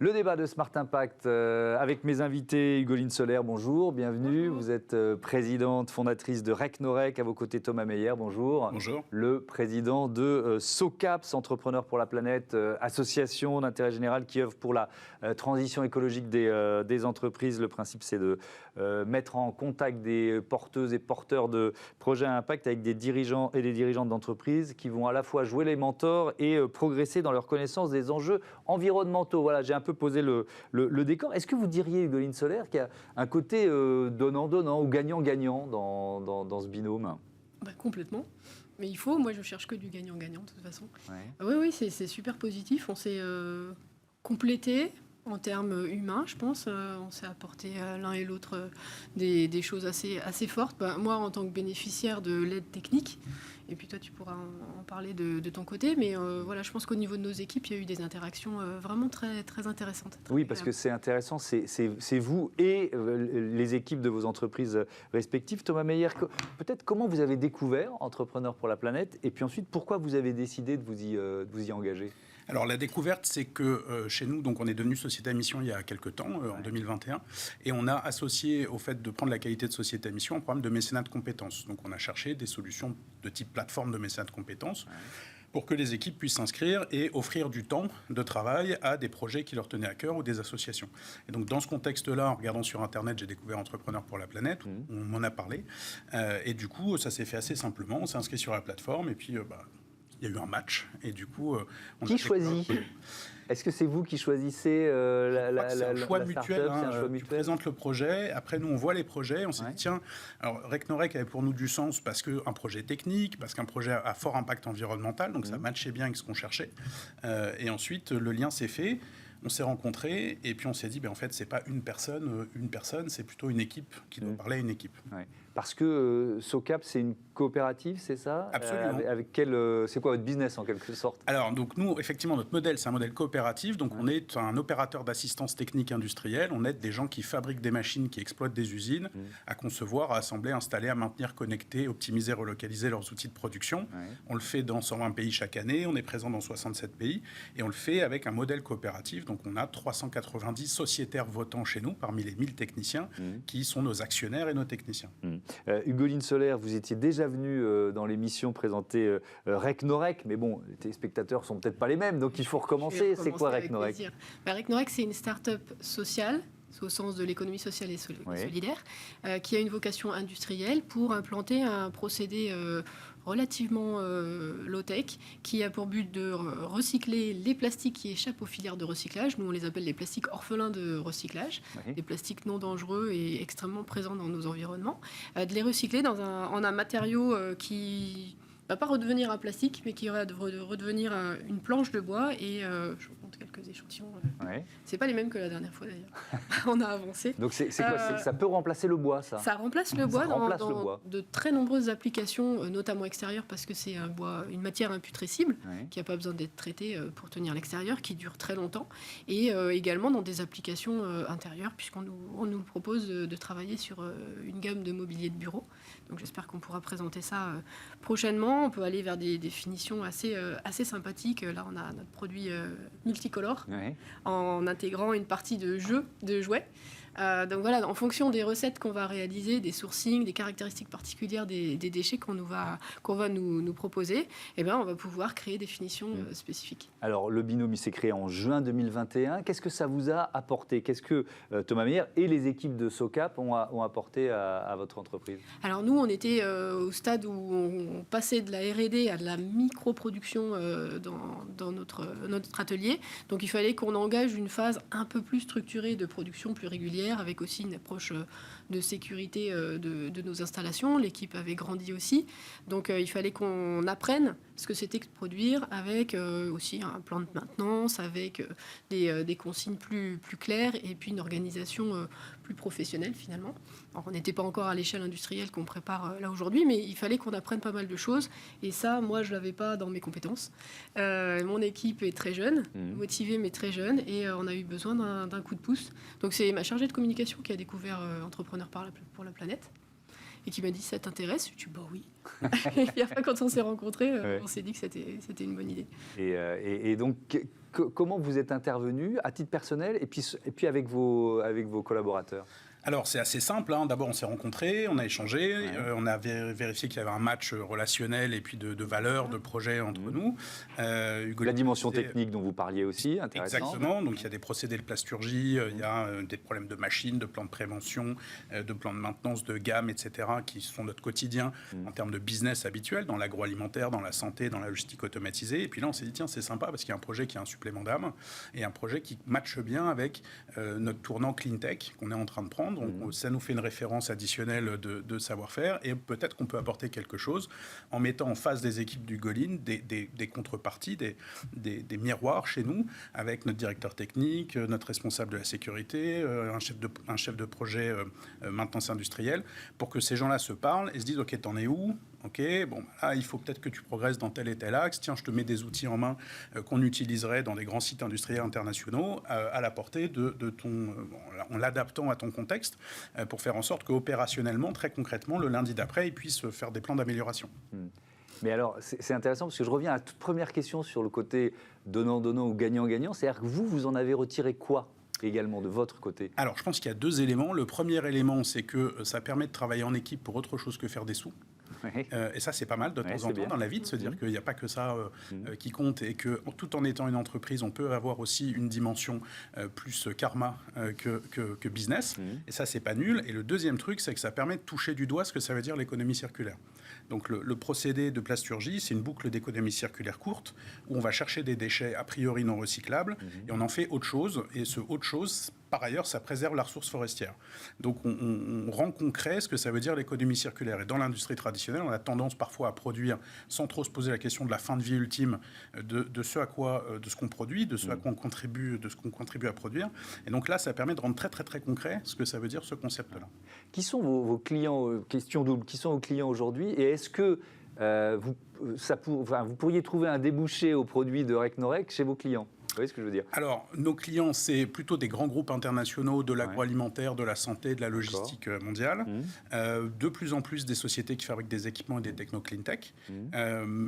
Le débat de Smart Impact avec mes invités, Hugoline Solaire, bonjour, bienvenue. Bonjour. Vous êtes présidente, fondatrice de RecNorec, à vos côtés Thomas Meyer, bonjour. Bonjour. Le président de SOCAPS, Entrepreneurs pour la planète, association d'intérêt général qui œuvre pour la transition écologique des entreprises. Le principe, c'est de mettre en contact des porteuses et porteurs de projets à impact avec des dirigeants et des dirigeantes d'entreprises qui vont à la fois jouer les mentors et progresser dans leur connaissance des enjeux environnementaux. Voilà, j'ai un peu posé le décor. Est-ce que vous diriez, Hugoline Solaire, qu'il y a un côté donnant-donnant ou gagnant-gagnant dans ce binôme ? Complètement. Mais il faut, moi je cherche que du gagnant-gagnant de toute façon. Ouais. Oui, c'est super positif. On s'est complété en termes humains, je pense. On s'est apporté l'un et l'autre des choses assez fortes. Moi, en tant que bénéficiaire de l'aide technique, et puis toi, tu pourras en parler de ton côté. Mais voilà, je pense qu'au niveau de nos équipes, il y a eu des interactions vraiment très, très intéressantes. Oui, parce que c'est intéressant, c'est vous et les équipes de vos entreprises respectives. Thomas Meyer, peut-être comment vous avez découvert Entrepreneurs pour la planète et puis ensuite, pourquoi vous avez décidé de vous y engager ? Alors la découverte, c'est que chez nous, donc on est devenu société à mission il y a quelques temps, en 2021, et on a associé au fait de prendre la qualité de société à mission un programme de mécénat de compétences. Donc on a cherché des solutions de type plateforme de mécénat de compétences pour que les équipes puissent s'inscrire et offrir du temps de travail à des projets qui leur tenaient à cœur ou des associations. Et donc dans ce contexte-là, en regardant sur Internet, j'ai découvert Entrepreneurs pour la planète, on m'en a parlé, et du coup ça s'est fait assez simplement, on s'est inscrit sur la plateforme et puis il y a eu un match et du coup Qui choisit ? Est-ce que c'est vous qui choisissez c'est un choix mutuel, start-up, c'est un choix tu mutuel ? présentes le projet, après nous on voit les projets, on s'est dit tiens, alors RecNorec avait pour nous du sens parce qu'un projet technique, parce qu'un projet à fort impact environnemental, donc ça matchait bien avec ce qu'on cherchait, et ensuite le lien s'est fait. On s'est rencontrés et puis on s'est dit, en fait, c'est pas une personne, c'est plutôt une équipe qui doit parler à une équipe. Ouais. Parce que SOCAP, c'est une coopérative, c'est ça ? Absolument. C'est quoi votre business en quelque sorte ? Alors, donc nous, effectivement, notre modèle, c'est un modèle coopératif. Donc, on est un opérateur d'assistance technique industrielle. On aide des gens qui fabriquent des machines, qui exploitent des usines, à concevoir, à assembler, installer, à maintenir, connecter, optimiser, relocaliser leurs outils de production. Ouais. On le fait dans 120 pays chaque année. On est présent dans 67 pays. Et on le fait avec un modèle coopératif. Donc, on a 390 sociétaires votants chez nous, parmi les 1000 techniciens, qui sont nos actionnaires et nos techniciens. Hugoline Solaire, vous étiez déjà venu dans l'émission présenter RecNorec, mais bon, les téléspectateurs ne sont peut-être pas les mêmes, donc il faut recommencer. C'est quoi RecNorec ? RecNorec, c'est une start-up sociale, au sens de l'économie sociale et solidaire, qui a une vocation industrielle pour implanter un procédé relativement low-tech, qui a pour but de recycler les plastiques qui échappent aux filières de recyclage. Nous, on les appelle les plastiques orphelins de recyclage, des plastiques non dangereux et extrêmement présents dans nos environnements, de les recycler en un matériau qui ne va pas redevenir un plastique, mais qui va redevenir une planche de bois. Et je vous montre quelques échantillons. C'est pas les mêmes que la dernière fois, d'ailleurs. On a avancé. Donc, c'est quoi, ça peut remplacer le bois, ça ? Ça remplace le bois dans de très nombreuses applications, notamment extérieures, parce que c'est une matière imputrescible, qui n'a pas besoin d'être traitée pour tenir l'extérieur, qui dure très longtemps. Et également dans des applications intérieures, puisqu'on nous propose de travailler sur une gamme de mobilier de bureau. Donc j'espère qu'on pourra présenter ça prochainement. On peut aller vers des définitions assez sympathiques. Là, on a notre produit multicolore, en intégrant une partie de jouets. Donc voilà, en fonction des recettes qu'on va réaliser, des sourcings, des caractéristiques particulières des déchets qu'on va nous proposer, on va pouvoir créer des finitions spécifiques. Alors, le binôme, il s'est créé en juin 2021. Qu'est-ce que ça vous a apporté ? Qu'est-ce que Thomas Meyer et les équipes de SOCAP ont apporté à votre entreprise ? Alors nous, on était au stade où on passait de la R&D à de la microproduction dans notre atelier. Donc il fallait qu'on engage une phase un peu plus structurée de production plus régulière, avec aussi une approche de sécurité de nos installations. L'équipe avait grandi aussi. Donc il fallait qu'on apprenne ce que c'était que de produire, avec aussi un plan de maintenance, avec des consignes plus claires et puis une organisation plus professionnelle finalement. Alors, on n'était pas encore à l'échelle industrielle qu'on prépare là aujourd'hui, mais il fallait qu'on apprenne pas mal de choses. Et ça, moi, je ne l'avais pas dans mes compétences. Mon équipe est très jeune, motivée mais très jeune, et on a eu besoin d'un coup de pouce. Donc c'est ma chargée de communication qui a découvert Entrepreneurs pour la planète. et qui m'a dit ça t'intéresse? Je lui ai dit bah oui. Et puis après, quand on s'est rencontrés, Ouais. on s'est dit que c'était une bonne idée. Et donc, comment vous êtes intervenu à titre personnel et puis avec vos collaborateurs? Alors, c'est assez simple. D'abord, on s'est rencontrés, on a échangé, on a vérifié qu'il y avait un match relationnel et puis de valeurs, de projets entre nous. Hugo La dimension disait- technique dont vous parliez aussi, intéressant. Exactement. Donc, il y a des procédés de plasturgie, il y a des problèmes de machines, de plans de prévention, de plans de maintenance, de gamme, etc., qui sont notre quotidien en termes de business habituel, dans l'agroalimentaire, dans la santé, dans la logistique automatisée. Et puis là, on s'est dit, tiens, c'est sympa parce qu'il y a un projet qui a un supplément d'âme et un projet qui matche bien avec notre tournant clean tech qu'on est en train de prendre. Donc, ça nous fait une référence additionnelle de savoir-faire et peut-être qu'on peut apporter quelque chose en mettant en face des équipes du Golin des contreparties, des miroirs chez nous avec notre directeur technique, notre responsable de la sécurité, un chef de projet maintenance industrielle pour que ces gens-là se parlent et se disent « Ok, t'en es où ? Ok, bon, là, il faut peut-être que tu progresses dans tel et tel axe. Tiens, je te mets des outils en main qu'on utiliserait dans des grands sites industriels internationaux à la portée de ton... en l'adaptant à ton contexte pour faire en sorte qu'opérationnellement, très concrètement, le lundi d'après, ils puissent faire des plans d'amélioration. Mais alors, c'est intéressant parce que je reviens à la toute première question sur le côté donnant-donnant ou gagnant-gagnant. C'est-à-dire que vous en avez retiré quoi également de votre côté? Alors, je pense qu'il y a deux éléments. Le premier élément, c'est que ça permet de travailler en équipe pour autre chose que faire des sous. Et ça, c'est pas mal de temps en temps dans la vie de se dire qu'il n'y a pas que ça qui compte et que tout en étant une entreprise, on peut avoir aussi une dimension plus karma que business. Et ça, c'est pas nul. Et le deuxième truc, c'est que ça permet de toucher du doigt ce que ça veut dire l'économie circulaire. Donc le procédé de plasturgie, c'est une boucle d'économie circulaire courte où on va chercher des déchets a priori non recyclables et on en fait autre chose. Et ce autre chose, par ailleurs, ça préserve la ressource forestière. Donc on rend concret ce que ça veut dire l'économie circulaire. Et dans l'industrie traditionnelle, on a tendance parfois à produire sans trop se poser la question de la fin de vie ultime de ce qu'on produit, de ce à quoi on contribue, de ce qu'on contribue à produire. Et donc là, ça permet de rendre très très très concret ce que ça veut dire ce concept-là. Qui sont vos clients, question double, qui sont vos clients aujourd'hui et est-ce que vous pourriez trouver un débouché aux produits de Recnorec chez vos clients? Vous voyez ce que je veux dire? Alors, nos clients, c'est plutôt des grands groupes internationaux de l'agroalimentaire, de la santé, de la logistique mondiale. De plus en plus des sociétés qui fabriquent des équipements et des techno clean tech.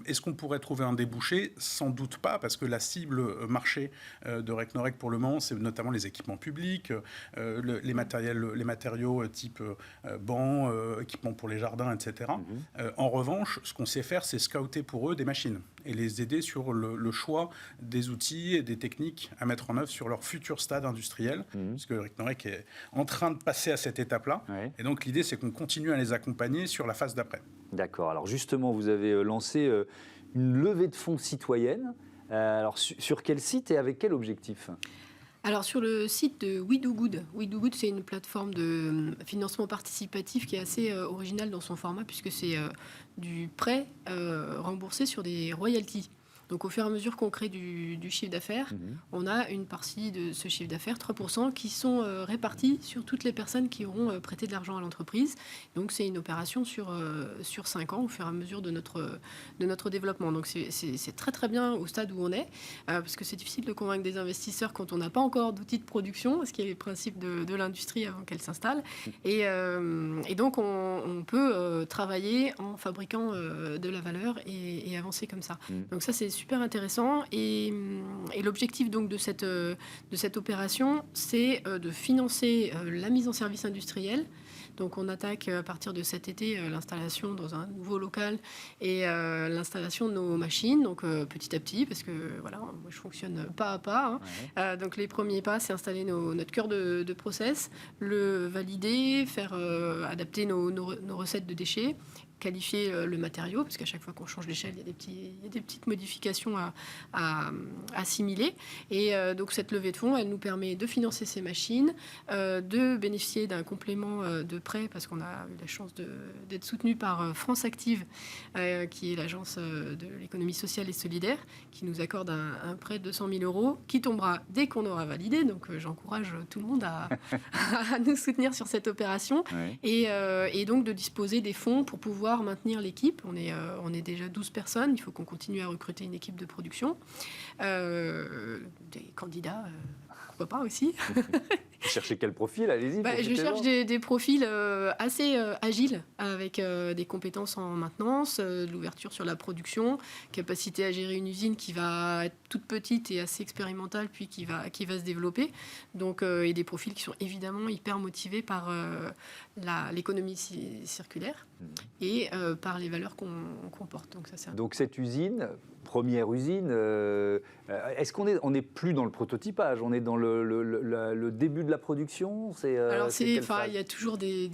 Est-ce qu'on pourrait trouver un débouché? Sans doute pas, parce que la cible marché de Recnorec pour le moment, c'est notamment les équipements publics, les matériaux type bancs, équipements pour les jardins, etc. En revanche, ce qu'on sait faire, c'est scouter pour eux des machines et les aider sur le choix des outils et des techniques à mettre en œuvre sur leur futur stade industriel, puisque Recnorec est en train de passer à cette étape-là. Et donc l'idée, c'est qu'on continue à les accompagner sur la phase d'après. D'accord. Alors justement, vous avez lancé une levée de fonds citoyenne. Alors sur quel site et avec quel objectif? Alors sur le site de We Do Good. We Do Good, c'est une plateforme de financement participatif qui est assez originale dans son format puisque c'est du prêt remboursé sur des royalties. Donc au fur et à mesure qu'on crée du chiffre d'affaires, on a une partie de ce chiffre d'affaires, 3%, qui sont répartis sur toutes les personnes qui auront prêté de l'argent à l'entreprise. Donc c'est une opération sur 5 ans au fur et à mesure de notre développement. Donc c'est très très bien au stade où on est, parce que c'est difficile de convaincre des investisseurs quand on n'a pas encore d'outils de production, ce qui est le principe de l'industrie avant qu'elle s'installe. Et donc on peut travailler en fabriquant de la valeur et avancer comme ça. Donc ça c'est super intéressant et l'objectif donc de cette opération, c'est de financer la mise en service industrielle. Donc on attaque à partir de cet été l'installation dans un nouveau local et l'installation de nos machines, donc petit à petit, parce que voilà, moi je fonctionne pas à pas. Donc les premiers pas, c'est installer notre cœur de process, le valider, faire adapter nos recettes de déchets, qualifier le matériau, parce qu'à chaque fois qu'on change d'échelle, il y a des petites modifications à assimiler. Et donc cette levée de fonds, elle nous permet de financer ces machines, de bénéficier d'un complément de prêt, parce qu'on a eu la chance d'être soutenu par France Active, qui est l'agence de l'économie sociale et solidaire, qui nous accorde un prêt de 200 000 €, qui tombera dès qu'on aura validé. Donc j'encourage tout le monde à nous soutenir sur cette opération. Et donc de disposer des fonds pour pouvoir maintenir l'équipe. On est déjà 12 personnes. Il faut qu'on continue à recruter une équipe de production. Des candidats, pourquoi pas aussi. Vous cherchez quel profil? Allez-y. Je cherche des profils assez agiles, avec des compétences en maintenance, de l'ouverture sur la production, capacité à gérer une usine qui va être toute petite et assez expérimentale, puis qui va se développer. Donc, et des profils qui sont évidemment hyper motivés par l'économie circulaire et par les valeurs qu'on porte. Donc cette usine, première usine, est-ce qu'on n'est plus dans le prototypage? On est dans le début de la production? Alors, il y a toujours des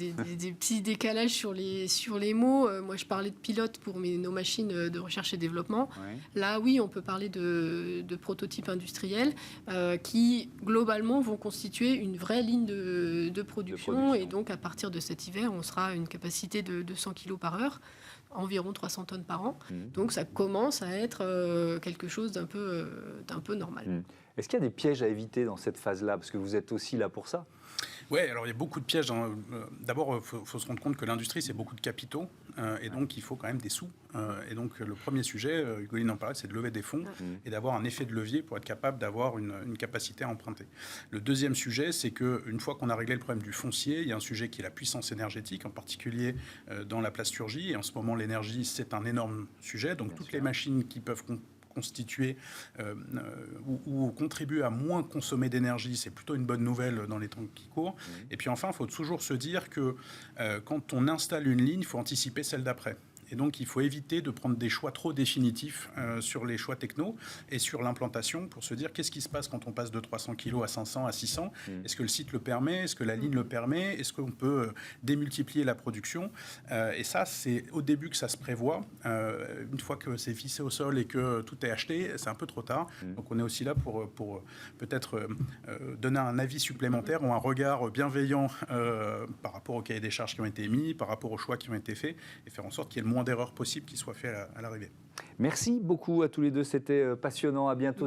petits décalages sur les mots. Moi, je parlais de pilote pour nos machines de recherche et développement. Ouais. Là, oui, on peut parler de prototypes industriels qui, globalement, vont constituer une vraie ligne de production. Et donc, à partir de cet hiver, on sera à une capacité de 200 kg par heure, environ 300 tonnes par an. Donc, ça commence à être quelque chose d'un peu normal. Est-ce qu'il y a des pièges à éviter dans cette phase-là? Parce que vous êtes aussi là pour ça. Oui, alors il y a beaucoup de pièges. D'abord, il faut se rendre compte que l'industrie, c'est beaucoup de capitaux, et donc il faut quand même des sous. Et donc le premier sujet, Hugoline en parlait, c'est de lever des fonds et d'avoir un effet de levier pour être capable d'avoir une capacité à emprunter. Le deuxième sujet, c'est qu'une fois qu'on a réglé le problème du foncier, il y a un sujet qui est la puissance énergétique, en particulier dans la plasturgie. Et en ce moment, l'énergie, c'est un énorme sujet. Donc toutes les machines qui peuvent constituer ou contribuer à moins consommer d'énergie, c'est plutôt une bonne nouvelle dans les temps qui courent. Et puis enfin, il faut toujours se dire que quand on installe une ligne, il faut anticiper celle d'après. Et donc, il faut éviter de prendre des choix trop définitifs sur les choix techno et sur l'implantation pour se dire qu'est-ce qui se passe quand on passe de 300 kg à 500, à 600 ? Est-ce que le site le permet ? Est-ce que la ligne le permet ? Est-ce qu'on peut démultiplier la production ? Et ça, c'est au début que ça se prévoit. Une fois que c'est fixé au sol et que tout est acheté, c'est un peu trop tard. Donc, on est aussi là pour peut-être donner un avis supplémentaire ou un regard bienveillant par rapport aux cahiers des charges qui ont été émis, par rapport aux choix qui ont été faits et faire en sorte qu'il y ait le moins d'erreurs possibles qui soient faites à l'arrivée. Merci beaucoup à tous les deux, c'était passionnant. À bientôt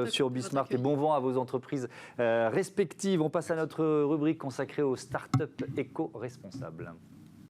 sur Bismart et bon vent à vos entreprises respectives. On passe à notre rubrique consacrée aux startups éco-responsables.